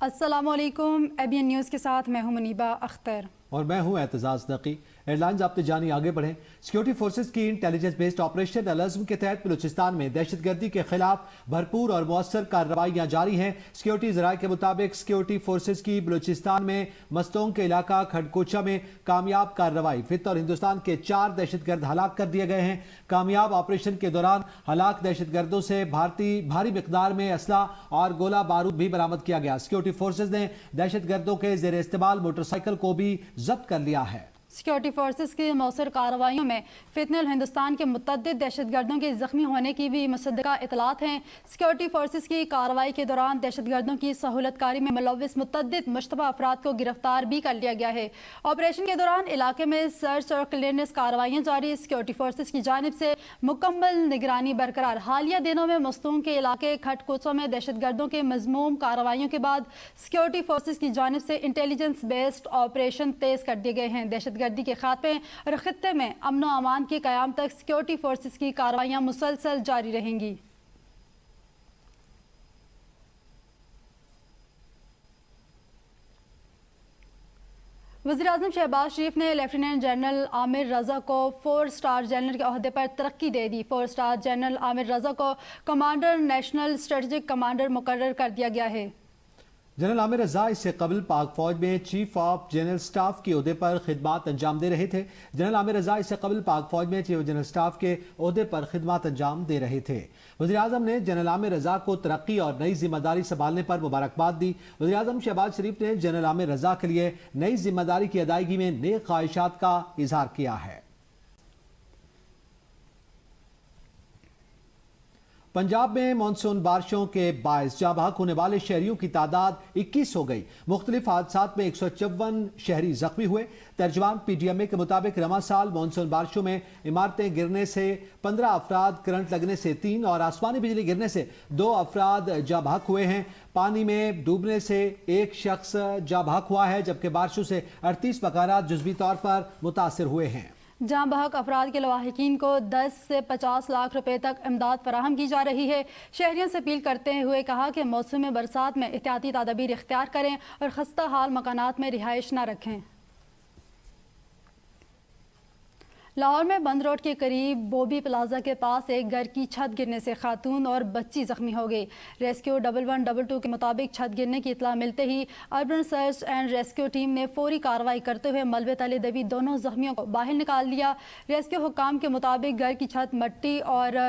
अस्सलाम वालेकुम। ABN news के साथ मैं हूं मुनीबा अख्तर और मैं हूं एतजाज नकी। एयरलाइंस आप जानी आगे बढ़ें। सिक्योरिटी फोर्सेस की इंटेलिजेंस बेस्ड ऑपरेशन अल-अज़्म के तहत बलूचिस्तान में दहशतगर्दी के खिलाफ भरपूर और मौसर कार्रवाइयां जारी हैं। सिक्योरिटी ज़राए के मुताबिक सिक्योरिटी फोर्सेस की बलूचिस्तान में मस्तोंग के इलाका खडकोचा में कामयाब कार्रवाई फित और हिंदुस्तान के 4 दहशतगर्द हलाक कर दिए गए हैं। कामयाब ऑपरेशन के दौरान हलाक दहशतगर्दों से भारी मिकदार में असला और गोला बारूद भी बरामद किया गया। सिक्योरिटी फोर्सेस ने दहशतगर्दों के जेर इस्तेमाल मोटरसाइकिल को भी जब्त कर लिया है। सिक्योरिटी फोर्सेस की मौसर कार्रवाइयों में फितनल हिंदुस्तान के मुतअद्दिद दहशतगर्दों के जख्मी होने की भी मुसद्दका इतलात हैं। सिक्योरिटी फोर्सेस की कार्रवाई के दौरान दहशतगर्दों की सहूलतकारी में मुलव्विस मुतअद्दिद मुश्तबा अफराद को गिरफ्तार भी कर लिया गया है। ऑपरेशन के दौरान इलाके में सर्च और क्लियरेंस कार्रवाइयाँ जारी। सिक्योरिटी फोर्सेस की जानिब से मुकम्मल निगरानी बरकरार। हालिया दिनों में मस्तूंग के इलाके खटकोचा में दहशतगर्दों के मज़मूम कार्रवाइयों के बाद सिक्योरिटी फोर्सेस की जानिब से इंटेलिजेंस बेस्ड ऑपरेशन तेज कर दिए गए हैं। दहशतगर्दी के खात्मे और खित्ते में अमन और अमान के क़याम तक सिक्योरिटी फोर्सेस की कार्रवाइयाँ मुसलसल जारी रहेंगी। वज़ीर-ए-आज़म शहबाज शरीफ ने लेफ्टिनेंट जनरल आमिर रज़ा को 4 स्टार जनरल के ओहदे पर तरक्की दे दी। 4 स्टार जनरल आमिर रज़ा को कमांडर नेशनल स्ट्रेटेजिक कमांडर मुकर्रर कर दिया गया है। जनरल आमिर रज़ा इससे कबल पाक फौज में चीफ ऑफ जनरल स्टाफ के ओहदे पर खिदमात अंजाम दे रहे थे। जनरल आमिर रज़ा इससे कबल पाक फौज में चीफ जनरल स्टाफ के ओहदे पर खिदमात अंजाम दे रहे थे। वज़ीर आज़म ने जनरल आमिर रज़ा को तरक्की और नई जिम्मेदारी संभालने पर मुबारकबाद दी। वज़ीर आज़म शहबाज शरीफ ने जनरल आमिर रज़ा के लिए नई जिम्मेदारी की अदायगी में नेक ख्वाहिशात का इजहार किया है। पंजाब में मानसून बारिशों के बायस जाँ बहक होने वाले शहरियों की तादाद 21 हो गई। मुख्तलिफ हादसात में 154 शहरी जख्मी हुए। तर्जमान PTMA के मुताबिक रवा साल मानसून बारिशों में इमारतें गिरने से 15 अफराद, करंट लगने से 3 और आसमानी बिजली गिरने से 2 अफराद जाँ बहक हुए हैं। पानी में डूबने से 1 शख्स जाँ बहक हुआ है, जबकि बारिशों से 38 मकानात जुज़वी तौर पर मुतासिर हुए हैं। जाँ बहक अफराद के लवाहिकीन को 10 से 50 लाख रुपए तक इमदाद फराहम की जा रही है। शहरियों से अपील करते हुए कहा कि मौसम बरसात में एहतियाती तदाबीर इख्तियार करें और खस्ता हाल मकानात में रिहाइश न रखें। लाहौर में बंद रोड के करीब बोबी प्लाजा के पास एक घर की छत गिरने से खातून और बच्ची जख्मी हो गई। रेस्क्यू 1122 के मुताबिक छत गिरने की इतला मिलते ही urban search and rescue team ने फौरी कार्रवाई करते हुए मलबे तले दबी दोनों जख्मियों को बाहर निकाल लिया। रेस्क्यू हुक्काम के मुताबिक घर की छत मट्टी और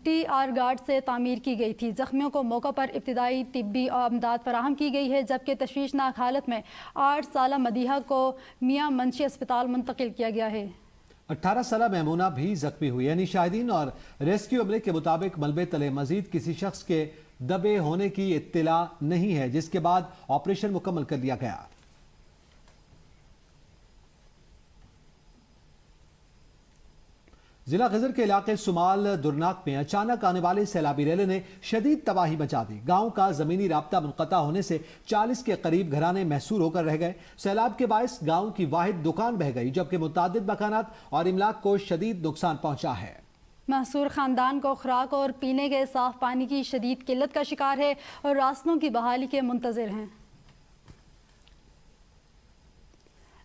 TR गार्ड से तामीर की गई थी। जख्मियों को मौका पर इब्तिदाई तिब्बी इमदाद फराहम की गई है, जबकि तशवीशनाक हालत में 8 साला मदीहा को मियां मंशी अस्पताल मुंतकिल किया गया है। 18 साला मैमूना भी जख्मी हुई। यानी शाहिदीन और रेस्क्यू अमले के मुताबिक मलबे तले मजीद किसी शख्स के दबे होने की इत्तिला नहीं है, जिसके बाद ऑपरेशन मुकम्मल कर लिया गया। जिला खजर के इलाके सुमाल दुरनाक में अचानक आने वाले सैलाबी रेले ने शदीद तबाही मचा दी। गांव का जमीनी राब्ता मुनक़ता होने से 40 के करीब घराने महसूर होकर रह गए। सैलाब के बायस गांव की वाहिद दुकान बह गई, जबकि मुतादिद मकानात और इमलाक को शदीद नुकसान पहुंचा है। महसूर खानदान को खुराक और पीने के साफ पानी की शदीद किल्लत का शिकार है और रास्तों की बहाली के मुंतज़िर हैं।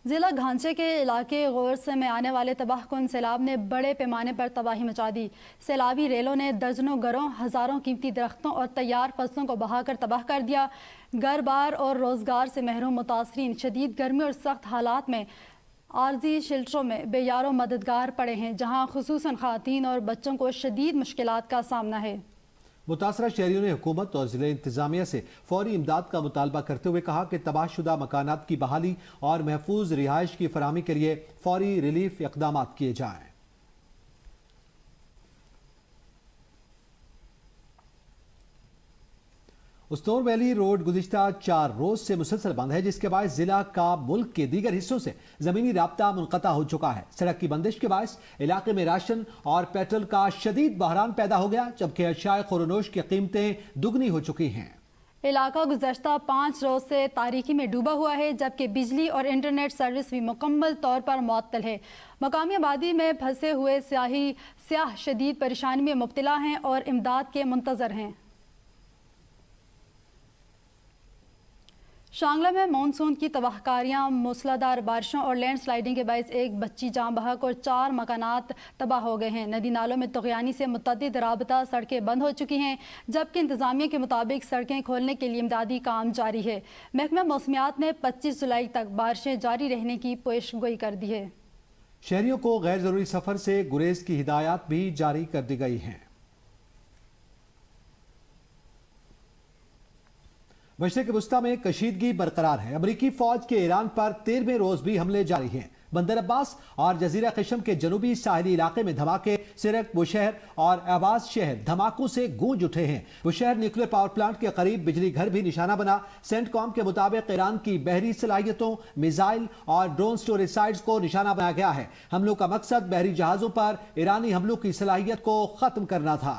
जिला घांचे के इलाके गौरसे में आने वाले तबाहकुन सैलाब ने बड़े पैमाने पर तबाही मचा दी। सैलाबी रेलों ने दर्जनों घरों, हज़ारों कीमती दरख्तों और तैयार फसलों को बहाकर तबाह कर दिया। घर बार और रोज़गार से महरूम मुतासरीन शदीद गर्मी और सख्त हालात में आर्जी शेल्टरों में बेयारो मददगार पड़े हैं, जहाँ खुसूसन ख़वातीन और बच्चों को शदीद मुश्किलात का सामना है। मुतासरा शहरियों ने हुकूमत और जिले इंतजामिया से फौरी इमदाद का मुतालबा करते हुए कहा कि तबाहशुदा मकानात की बहाली और महफूज रिहाइश की फराहमी के लिए फौरी रिलीफ इक़दाम किए जाएँ। उस्तोर वैली रोड गुज़िश्ता 4 रोज से मुसलसल बंद है, जिसके बायस जिला का मुल्क के दीगर हिस्सों से जमीनी राब्ता मुनक़ता हो चुका है। सड़क की बंदिश के बायस इलाके में राशन और पेट्रोल का शदीद बहरान पैदा हो गया, जबकि अशियाए खुरोनोश की कीमतें दुगनी हो चुकी हैं। इलाका गुज़श्ता 5 रोज से तारीकी में डूबा हुआ है, जबकि बिजली और इंटरनेट सर्विस भी मुकम्मल तौर पर मुअत्तल है। मकामी आबादी में फंसे हुए सियाह शदीद परेशानी में मुब्तला हैं और इमदाद के मुंतज़र हैं। شانگلہ میں مانسون کی تباہکاریاں، موسلادھار بارشوں اور لینڈ سلائیڈنگ کے باعث ایک بچی جاں بحق اور 4 مکانات تباہ ہو گئے ہیں۔ ندی نالوں میں طغیانی سے متعدد رابطہ سڑکیں بند ہو چکی ہیں، جبکہ انتظامیہ کے مطابق سڑکیں کھولنے کے لیے امدادی کام جاری ہے۔ محکمہ موسمیات نے 25 جولائی تک بارشیں جاری رہنے کی پیش گوئی کر دی ہے۔ شہریوں کو غیر ضروری سفر سے گریز کی ہدایات بھی جاری کر دی گئی ہیں۔ مشرق وسطی میں کشیدگی برقرار ہے۔ امریکی فوج کے ایران پر 13ویں روز بھی حملے جاری ہیں۔ بندر عباس اور جزیرہ قشم کے جنوبی ساحلی علاقے میں دھماکے، سرک، بوشہر اور احواز شہر دھماکوں سے گونج اٹھے ہیں۔ بوشہر نیوکلیر پاور پلانٹ کے قریب بجلی گھر بھی نشانہ بنا۔ سینٹ کام کے مطابق ایران کی بحری صلاحیتوں، میزائل اور ڈرون سٹوریج سائٹس کو نشانہ بنایا گیا ہے۔ حملوں کا مقصد بحری جہازوں پر ایرانی حملوں کی صلاحیت کو ختم کرنا تھا۔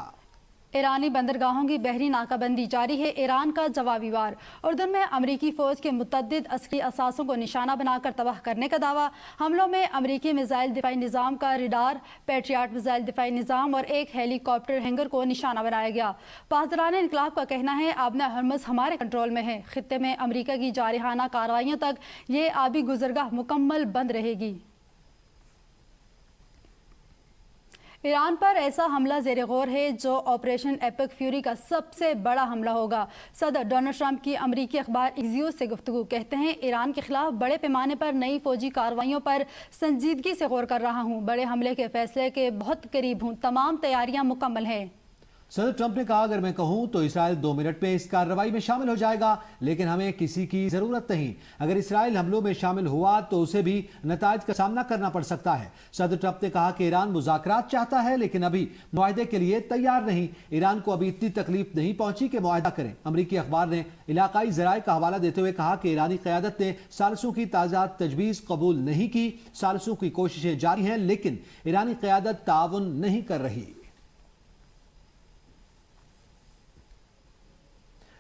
ایرانی بندرگاہوں کی بحری ناکہ بندی جاری ہے۔ ایران کا جوابی وار۔ اردن میں امریکی فوج کے متعدد عسکری اثاثوں کو نشانہ بنا کر تباہ کرنے کا دعویٰ۔ حملوں میں امریکی میزائل دفاعی نظام کا ریڈار، پیٹریاٹ میزائل دفاعی نظام اور ایک ہیلی کاپٹر ہینگر کو نشانہ بنایا گیا۔ پاسداران انقلاب کا کہنا ہے آبنہ ہرمز ہمارے کنٹرول میں ہے۔ خطے میں امریکہ کی جارحانہ کارروائیوں تک یہ آبی گزرگاہ مکمل بند رہے گی۔ ایران پر ایسا حملہ زیر غور ہے جو آپریشن ایپک فیوری کا سب سے بڑا حملہ ہوگا۔ صدر ڈونلڈ ٹرمپ کی امریکی اخبار ایکزیوس سے گفتگو۔ کہتے ہیں ایران کے خلاف بڑے پیمانے پر نئی فوجی کارروائیوں پر سنجیدگی سے غور کر رہا ہوں۔ بڑے حملے کے فیصلے کے بہت قریب ہوں۔ تمام تیاریاں مکمل ہیں۔ صدر ٹرمپ نے کہا اگر میں کہوں تو اسرائیل 2 منٹ میں اس کارروائی میں شامل ہو جائے گا، لیکن ہمیں کسی کی ضرورت نہیں۔ اگر اسرائیل حملوں میں شامل ہوا تو اسے بھی نتائج کا سامنا کرنا پڑ سکتا ہے۔ صدر ٹرمپ نے کہا کہ ایران مذاکرات چاہتا ہے لیکن ابھی معاہدے کے لیے تیار نہیں۔ ایران کو ابھی اتنی تکلیف نہیں پہنچی کہ معاہدہ کریں۔ امریکی اخبار نے علاقائی ذرائع کا حوالہ دیتے ہوئے کہا کہ ایرانی قیادت نے ثالثوں کی تازہ تجویز قبول نہیں کی۔ ثالثوں کی کوششیں جاری ہیں لیکن ایرانی قیادت تعاون نہیں کر رہی۔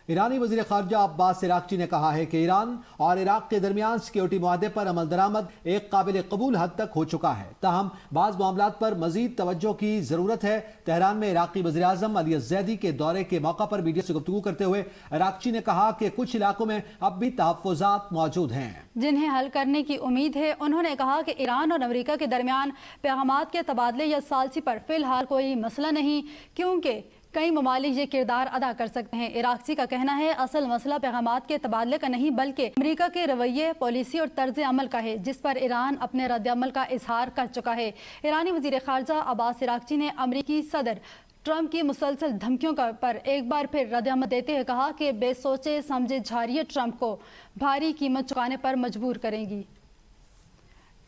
ایرانی وزیر خارجہ عباس عراقچی نے کہا ہے کہ ایران اور عراق کے درمیان سیکیورٹی معاہدے پر عمل درآمد ایک قابل قبول حد تک ہو چکا ہے، تاہم بعض معاملات پر مزید توجہ کی ضرورت ہے۔ تہران میں عراقی وزیر اعظم علی الزیدی کے دورے کے موقع پر میڈیا سے گفتگو کرتے ہوئے عراقچی نے کہا کہ کچھ علاقوں میں اب بھی تحفظات موجود ہیں جنہیں حل کرنے کی امید ہے۔ انہوں نے کہا کہ ایران اور امریکہ کے درمیان پیغامات کے تبادلے یا ثالثی پر فی الحال کوئی مسئلہ نہیں، کیونکہ کئی ممالک یہ کردار ادا کر سکتے ہیں۔ عراقچی کا کہنا ہے اصل مسئلہ پیغامات کے تبادلے کا نہیں بلکہ امریکہ کے رویے، پالیسی اور طرز عمل کا ہے، جس پر ایران اپنے رد عمل کا اظہار کر چکا ہے۔ ایرانی وزیر خارجہ عباس عراقچی نے امریکی صدر ٹرمپ کی مسلسل دھمکیوں پر ایک بار پھر رد عمل دیتے ہوئے کہا کہ بے سوچے سمجھے جھاریے ٹرمپ کو بھاری قیمت چکانے پر مجبور کریں گی۔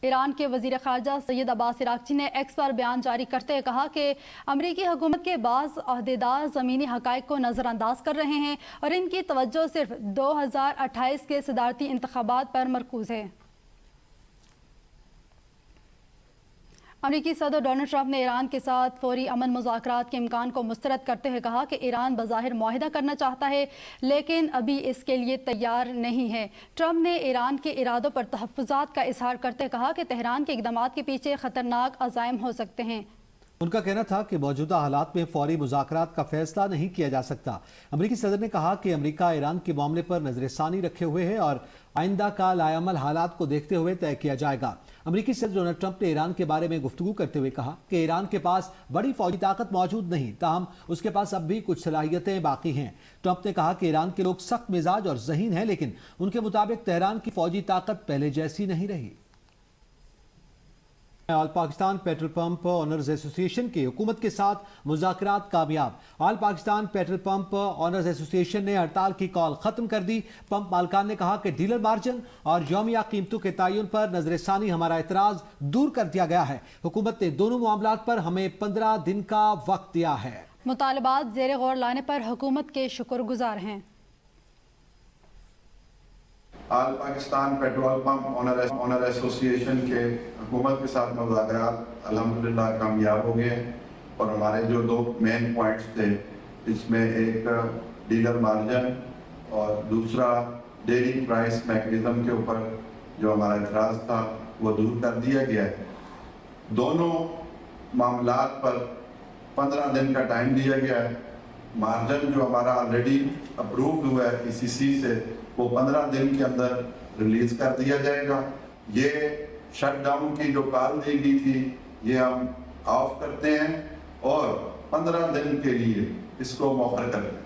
ایران کے وزیر خارجہ سید عباس عراقچی نے ایکس پر بیان جاری کرتے ہوئے کہا کہ امریکی حکومت کے بعض عہدیدار زمینی حقائق کو نظر انداز کر رہے ہیں اور ان کی توجہ صرف 2028 کے صدارتی انتخابات پر مرکوز ہے۔ امریکی صدر ڈونلڈ ٹرمپ نے ایران کے ساتھ فوری امن مذاکرات کے امکان کو مسترد کرتے ہوئے کہا کہ ایران بظاہر معاہدہ کرنا چاہتا ہے لیکن ابھی اس کے لیے تیار نہیں ہے۔ ٹرمپ نے ایران کے ارادوں پر تحفظات کا اظہار کرتے ہوئے کہا کہ تہران کے اقدامات کے پیچھے خطرناک عزائم ہو سکتے ہیں۔ ان کا کہنا تھا کہ موجودہ حالات میں فوری مذاکرات کا فیصلہ نہیں کیا جا سکتا۔ امریکی صدر نے کہا کہ امریکہ ایران کے معاملے پر نظر ثانی رکھے ہوئے ہے اور آئندہ کا لائعمل حالات کو دیکھتے ہوئے طے کیا جائے گا۔ امریکی صدر ڈونلڈ ٹرمپ نے ایران کے بارے میں گفتگو کرتے ہوئے کہا کہ ایران کے پاس بڑی فوجی طاقت موجود نہیں، تاہم اس کے پاس اب بھی کچھ صلاحیتیں باقی ہیں۔ ٹرمپ نے کہا کہ ایران کے لوگ سخت مزاج اور ذہین ہیں لیکن ان کے مطابق تہران کی فوجی طاقت پہلے جیسی نہیں رہی۔ آل پاکستان پیٹرول پمپ آنرز ایسوسی ایشن کی حکومت کے ساتھ مذاکرات کامیاب۔ آل پاکستان پیٹرول پمپ آنرز ایسوسی ایشن نے ہڑتال کی کال ختم کر دی۔ پمپ مالکان نے کہا کہ ڈیلر مارجن اور یومیہ قیمتوں کے تعین پر نظر ثانی ہمارا اعتراض دور کر دیا گیا ہے۔ حکومت نے دونوں معاملات پر ہمیں 15 دن کا وقت دیا ہے۔ مطالبات زیر غور لانے پر حکومت کے شکر گزار ہیں۔ آل پاکستان پیٹرول پمپ آنر ایسوسی ایشن کے حکومت کے ساتھ مذاکرات الحمدللہ کامیاب ہو گئے اور ہمارے جو 2 مین پوائنٹس تھے اس میں ایک ڈیلر مارجن اور دوسرا ڈیری پرائس میکنزم کے اوپر جو ہمارا اعتراض تھا وہ دور کر دیا گیا ہے۔ دونوں معاملات پر 15 دن کا ٹائم دیا گیا ہے۔ मार्जिन जो हमारा ऑलरेडी अप्रूव्ड हुआ है PCC से वो 15 दिन के अंदर रिलीज कर दिया जाएगा। ये शटडाउन की जो कॉल दी गई थी ये हम ऑफ करते हैं और 15 दिन के लिए इसको मौखर कर दें।